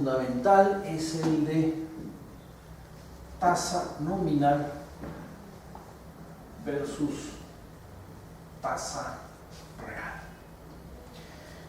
fundamental es el de tasa nominal versus tasa real.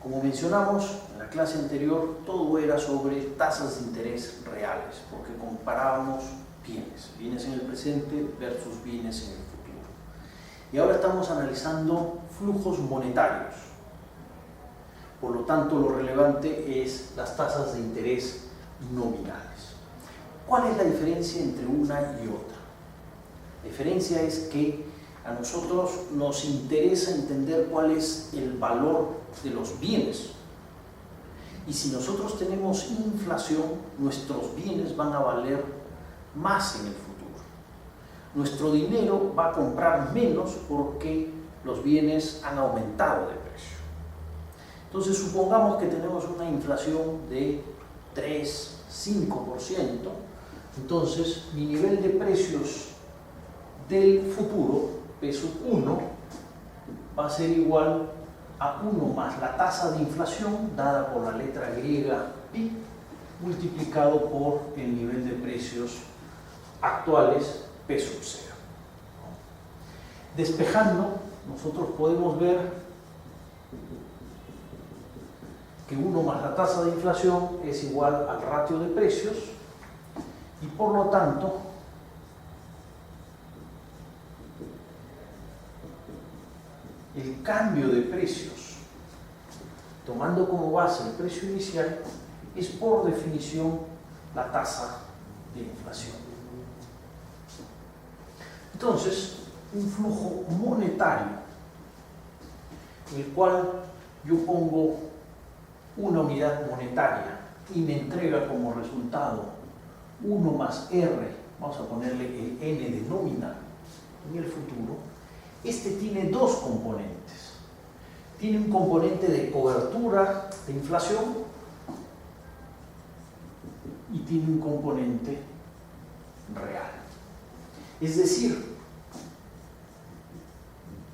Como mencionamos en la clase anterior, todo era sobre tasas de interés reales, porque comparábamos bienes en el presente versus bienes en el futuro. Y ahora estamos analizando flujos monetarios. Por lo tanto, lo relevante es las tasas de interés nominales. ¿Cuál es la diferencia entre una y otra? La diferencia es que a nosotros nos interesa entender cuál es el valor de los bienes. Y si nosotros tenemos inflación, nuestros bienes van a valer más en el futuro. Nuestro dinero va a comprar menos porque los bienes han aumentado de precio. Entonces, supongamos que tenemos una inflación de 3, 5%. Entonces, mi nivel de precios del futuro, peso 1, va a ser igual a 1 más la tasa de inflación dada por la letra griega pi multiplicado por el nivel de precios actuales, peso 0. Despejando, nosotros podemos ver que 1 más la tasa de inflación es igual al ratio de precios y por lo tanto el cambio de precios tomando como base el precio inicial es por definición la tasa de inflación. Entonces, un flujo monetario en el cual yo pongo una unidad monetaria y me entrega como resultado 1 más R, vamos a ponerle el N de nominal en el futuro, este tiene dos componentes. Tiene un componente de cobertura de inflación y tiene un componente real. Es decir,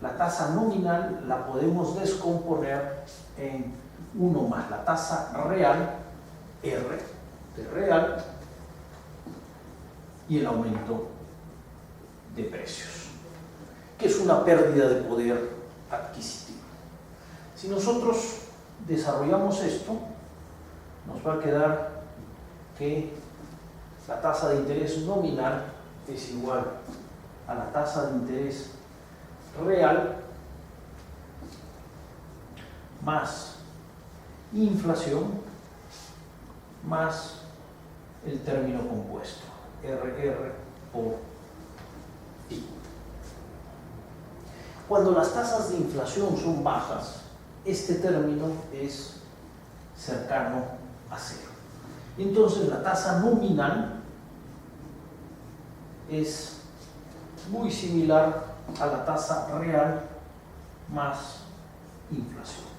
la tasa nominal la podemos descomponer en 1 más la tasa real, R de real, y el aumento de precios, que es una pérdida de poder adquisitivo. Si nosotros desarrollamos esto, nos va a quedar que la tasa de interés nominal es igual a la tasa de interés real más inflación más el término compuesto, RR por I. Cuando las tasas de inflación son bajas, este término es cercano a 0. Entonces la tasa nominal es muy similar a la tasa real más inflación.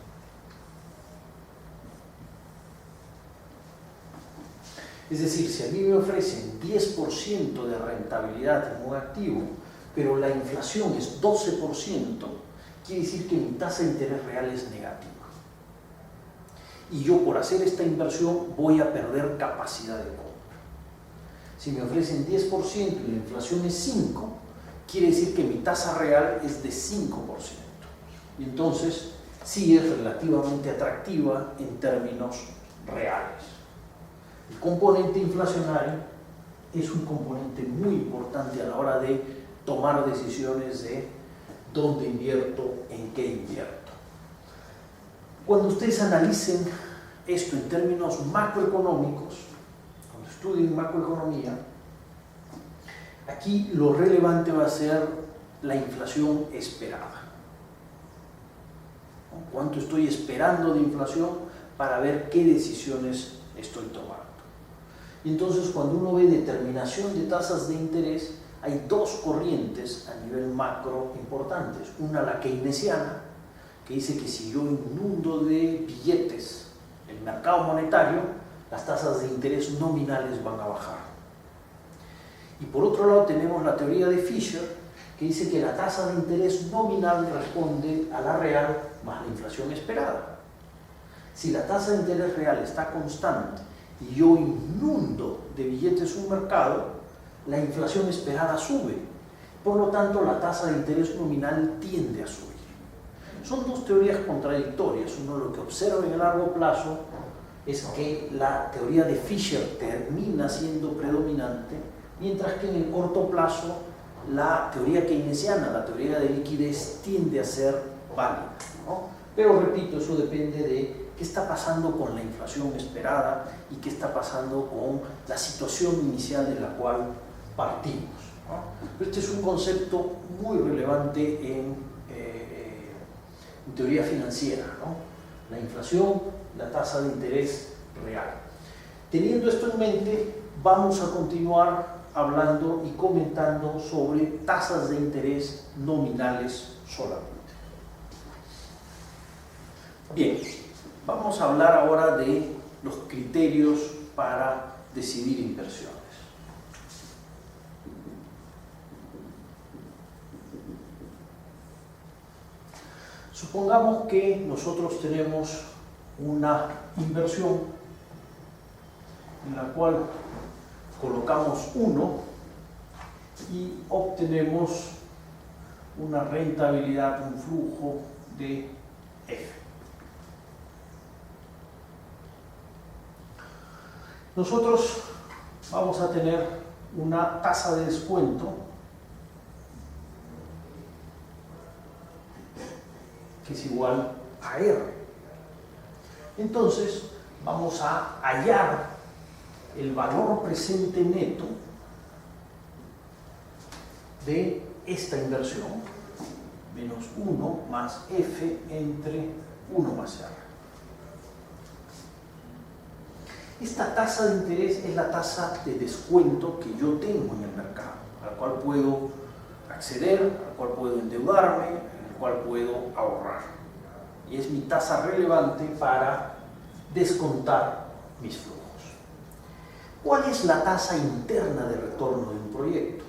Es decir, si a mí me ofrecen 10% de rentabilidad en un activo, pero la inflación es 12%, quiere decir que mi tasa de interés real es negativa. Y yo por hacer esta inversión voy a perder capacidad de compra. Si me ofrecen 10% y la inflación es 5%, quiere decir que mi tasa real es de 5%. Y entonces sí es relativamente atractiva en términos reales. El componente inflacionario es un componente muy importante a la hora de tomar decisiones de dónde invierto, en qué invierto. Cuando ustedes analicen esto en términos macroeconómicos, cuando estudien macroeconomía, aquí lo relevante va a ser la inflación esperada. ¿Cuánto estoy esperando de inflación para ver qué decisiones estoy tomando? Y entonces, cuando uno ve determinación de tasas de interés, hay dos corrientes a nivel macro importantes. Una, la keynesiana, que dice que si yo inundo de billetes el mercado monetario, las tasas de interés nominales van a bajar. Y por otro lado tenemos la teoría de Fisher, que dice que la tasa de interés nominal responde a la real más la inflación esperada. Si la tasa de interés real está constante y yo inundo de billetes un mercado, la inflación esperada sube. Por lo tanto, la tasa de interés nominal tiende a subir. Son dos teorías contradictorias. Uno lo que observa en el largo plazo es que la teoría de Fisher termina siendo predominante, mientras que en el corto plazo la teoría keynesiana, la teoría de liquidez, tiende a ser válida, ¿no? Pero repito, eso depende de qué está pasando con la inflación esperada y qué está pasando con la situación inicial de la cual partimos, ¿no? Este es un concepto muy relevante en teoría financiera, ¿no? La inflación, la tasa de interés real. Teniendo esto en mente, vamos a continuar hablando y comentando sobre tasas de interés nominales solamente. Bien, vamos a hablar ahora de los criterios para decidir inversiones. Supongamos que nosotros tenemos una inversión en la cual colocamos 1 y obtenemos una rentabilidad, un flujo de F. Nosotros vamos a tener una tasa de descuento que es igual a R. Entonces vamos a hallar el valor presente neto de esta inversión, menos 1 más F entre 1 más R. Esta tasa de interés es la tasa de descuento que yo tengo en el mercado, al cual puedo acceder, al cual puedo endeudarme, al cual puedo ahorrar. Y es mi tasa relevante para descontar mis flujos. ¿Cuál es la tasa interna de retorno de un proyecto?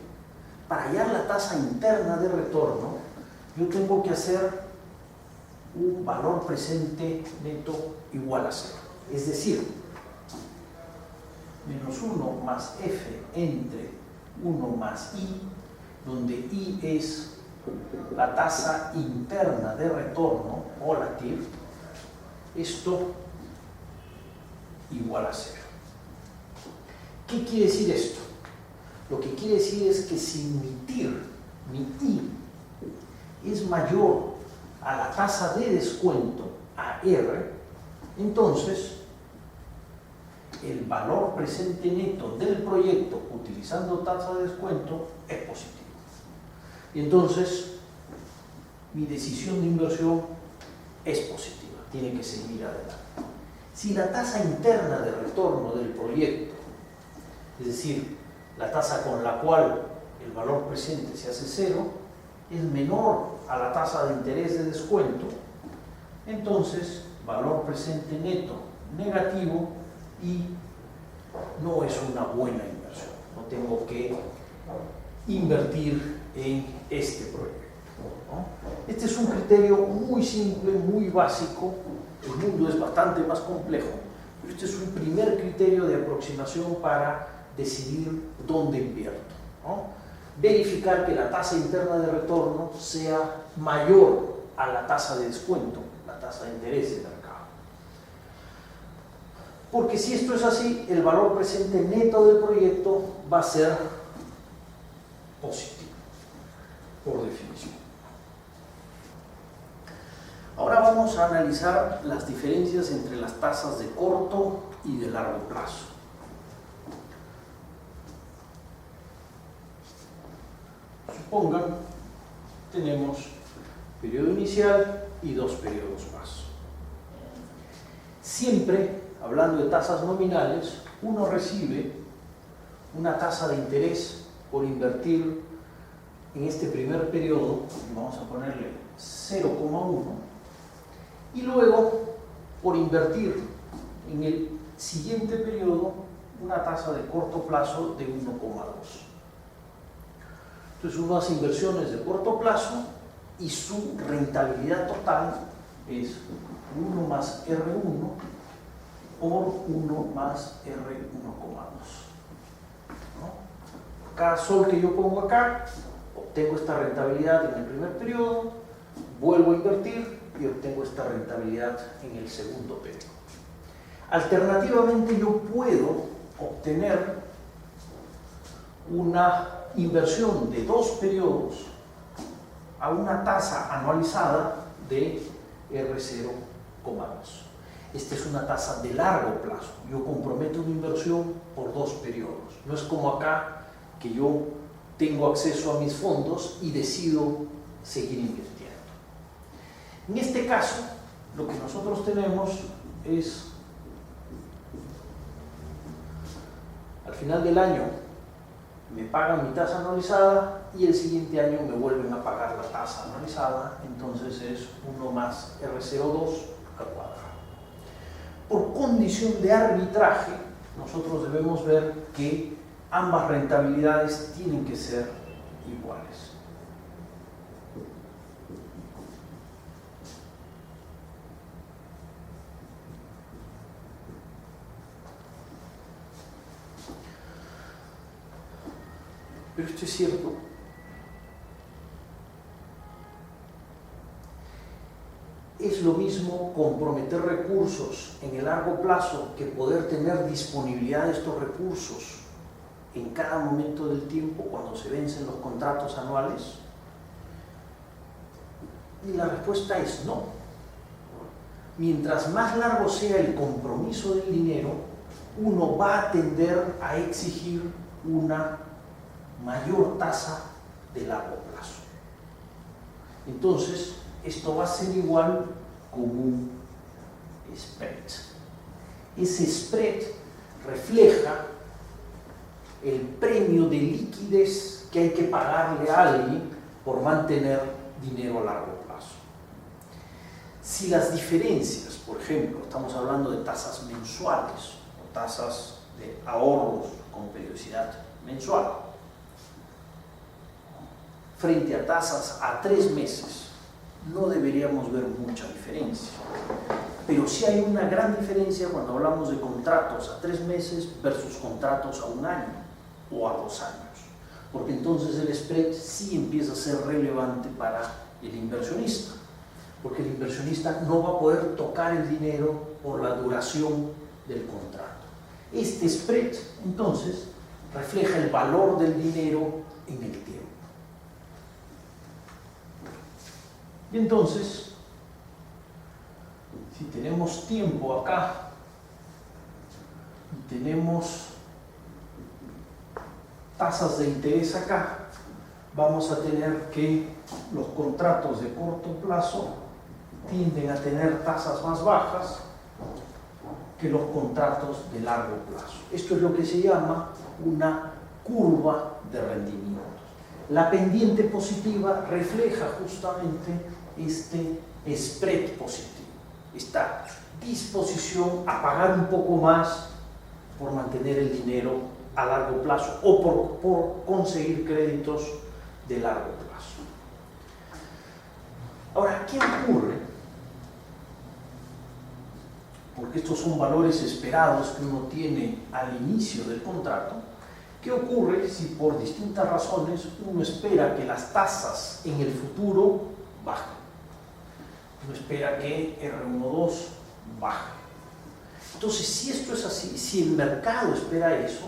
Para hallar la tasa interna de retorno, yo tengo que hacer un valor presente neto igual a 0. Es decir, menos 1 más F entre 1 más I, donde I es la tasa interna de retorno, volátil, esto igual a 0. ¿Qué quiere decir esto? Lo que quiere decir es que si mi TIR, mi I, es mayor a la tasa de descuento, a R, entonces el valor presente neto del proyecto utilizando tasa de descuento es positivo. Y entonces mi decisión de inversión es positiva, tiene que seguir adelante. Si la tasa interna de retorno del proyecto, es decir, la tasa con la cual el valor presente se hace 0, es menor a la tasa de interés de descuento, entonces valor presente neto negativo y no es una buena inversión. No tengo que invertir en este proyecto, ¿no? Este es un criterio muy simple, muy básico. El mundo es bastante más complejo, pero este es un primer criterio de aproximación para decidir dónde invierto, ¿no? Verificar que la tasa interna de retorno sea mayor a la tasa de descuento, la tasa de interés del mercado. Porque si esto es así, el valor presente neto del proyecto va a ser positivo, por definición. Ahora vamos a analizar las diferencias entre las tasas de corto y de largo plazo. Supongan, tenemos periodo inicial y 2 periodos más. Siempre, hablando de tasas nominales, uno recibe una tasa de interés por invertir en este primer periodo, vamos a ponerle 0,1, y luego por invertir en el siguiente periodo una tasa de corto plazo de 1,2. Entonces uno hace inversiones de corto plazo y su rentabilidad total es 1 más R1 por 1 más R1,2. Cada sol que yo pongo acá, obtengo esta rentabilidad en el primer periodo, vuelvo a invertir y obtengo esta rentabilidad en el segundo periodo. Alternativamente, yo puedo obtener una inversión de 2 periodos a una tasa anualizada de R0,2. Esta es una tasa de largo plazo. Yo comprometo una inversión por 2 periodos. No es como acá, que yo tengo acceso a mis fondos y decido seguir invirtiendo. En este caso, lo que nosotros tenemos es, al final del año, me pagan mi tasa anualizada y el siguiente año me vuelven a pagar la tasa anualizada, entonces es 1 más R02 al cuadrado. Por condición de arbitraje, nosotros debemos ver que ambas rentabilidades tienen que ser iguales. Pero esto es cierto. Es lo mismo comprometer recursos en el largo plazo que poder tener disponibilidad de estos recursos en cada momento del tiempo cuando se vencen los contratos anuales? Y la respuesta es no. Mientras más largo sea el compromiso del dinero, uno va a tender a exigir una mayor tasa de largo plazo. Entonces, esto va a ser igual como un spread. Ese spread refleja el premio de liquidez que hay que pagarle a alguien por mantener dinero a largo plazo. Si las diferencias, por ejemplo, estamos hablando de tasas mensuales o tasas de ahorros con periodicidad mensual, frente a tasas a 3 meses, no deberíamos ver mucha diferencia. Pero sí hay una gran diferencia cuando hablamos de contratos a 3 meses versus contratos a 1 año o a 2 años. Porque entonces el spread sí empieza a ser relevante para el inversionista. Porque el inversionista no va a poder tocar el dinero por la duración del contrato. Este spread, entonces, refleja el valor del dinero en el tiempo. Y entonces, si tenemos tiempo acá y tenemos tasas de interés acá, vamos a tener que los contratos de corto plazo tienden a tener tasas más bajas que los contratos de largo plazo. Esto es lo que se llama una curva de rendimiento. La pendiente positiva refleja justamente este spread positivo, esta disposición a pagar un poco más por mantener el dinero a largo plazo o por conseguir créditos de largo plazo. Ahora, ¿qué ocurre? Porque estos son valores esperados que uno tiene al inicio del contrato. ¿Qué ocurre si por distintas razones uno espera que las tasas en el futuro bajen? Uno espera que R1,2 baje. Entonces, si esto es así, si el mercado espera eso,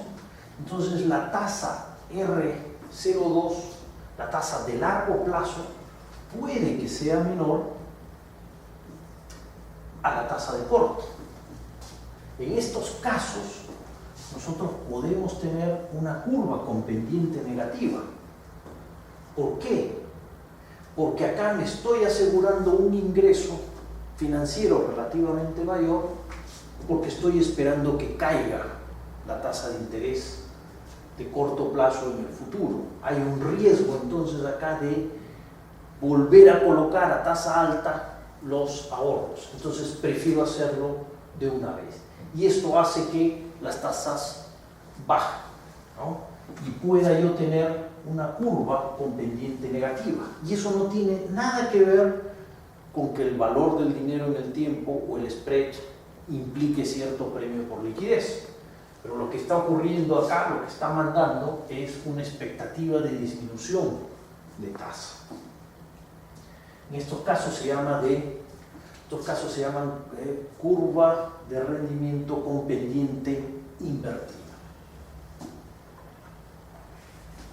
entonces la tasa R02, la tasa de largo plazo, puede que sea menor a la tasa de corto. En estos casos, nosotros podemos tener una curva con pendiente negativa. ¿Por qué? Porque acá me estoy asegurando un ingreso financiero relativamente mayor porque estoy esperando que caiga la tasa de interés de corto plazo en el futuro. Hay un riesgo entonces acá de volver a colocar a tasa alta los ahorros. Entonces prefiero hacerlo de una vez. Y esto hace que las tasas bajen, ¿no? Y pueda yo tener una curva con pendiente negativa. Y eso no tiene nada que ver con que el valor del dinero en el tiempo o el spread implique cierto premio por liquidez. Pero lo que está ocurriendo acá, lo que está mandando, es una expectativa de disminución de tasa. En estos casos se llaman curva de rendimiento con pendiente invertida.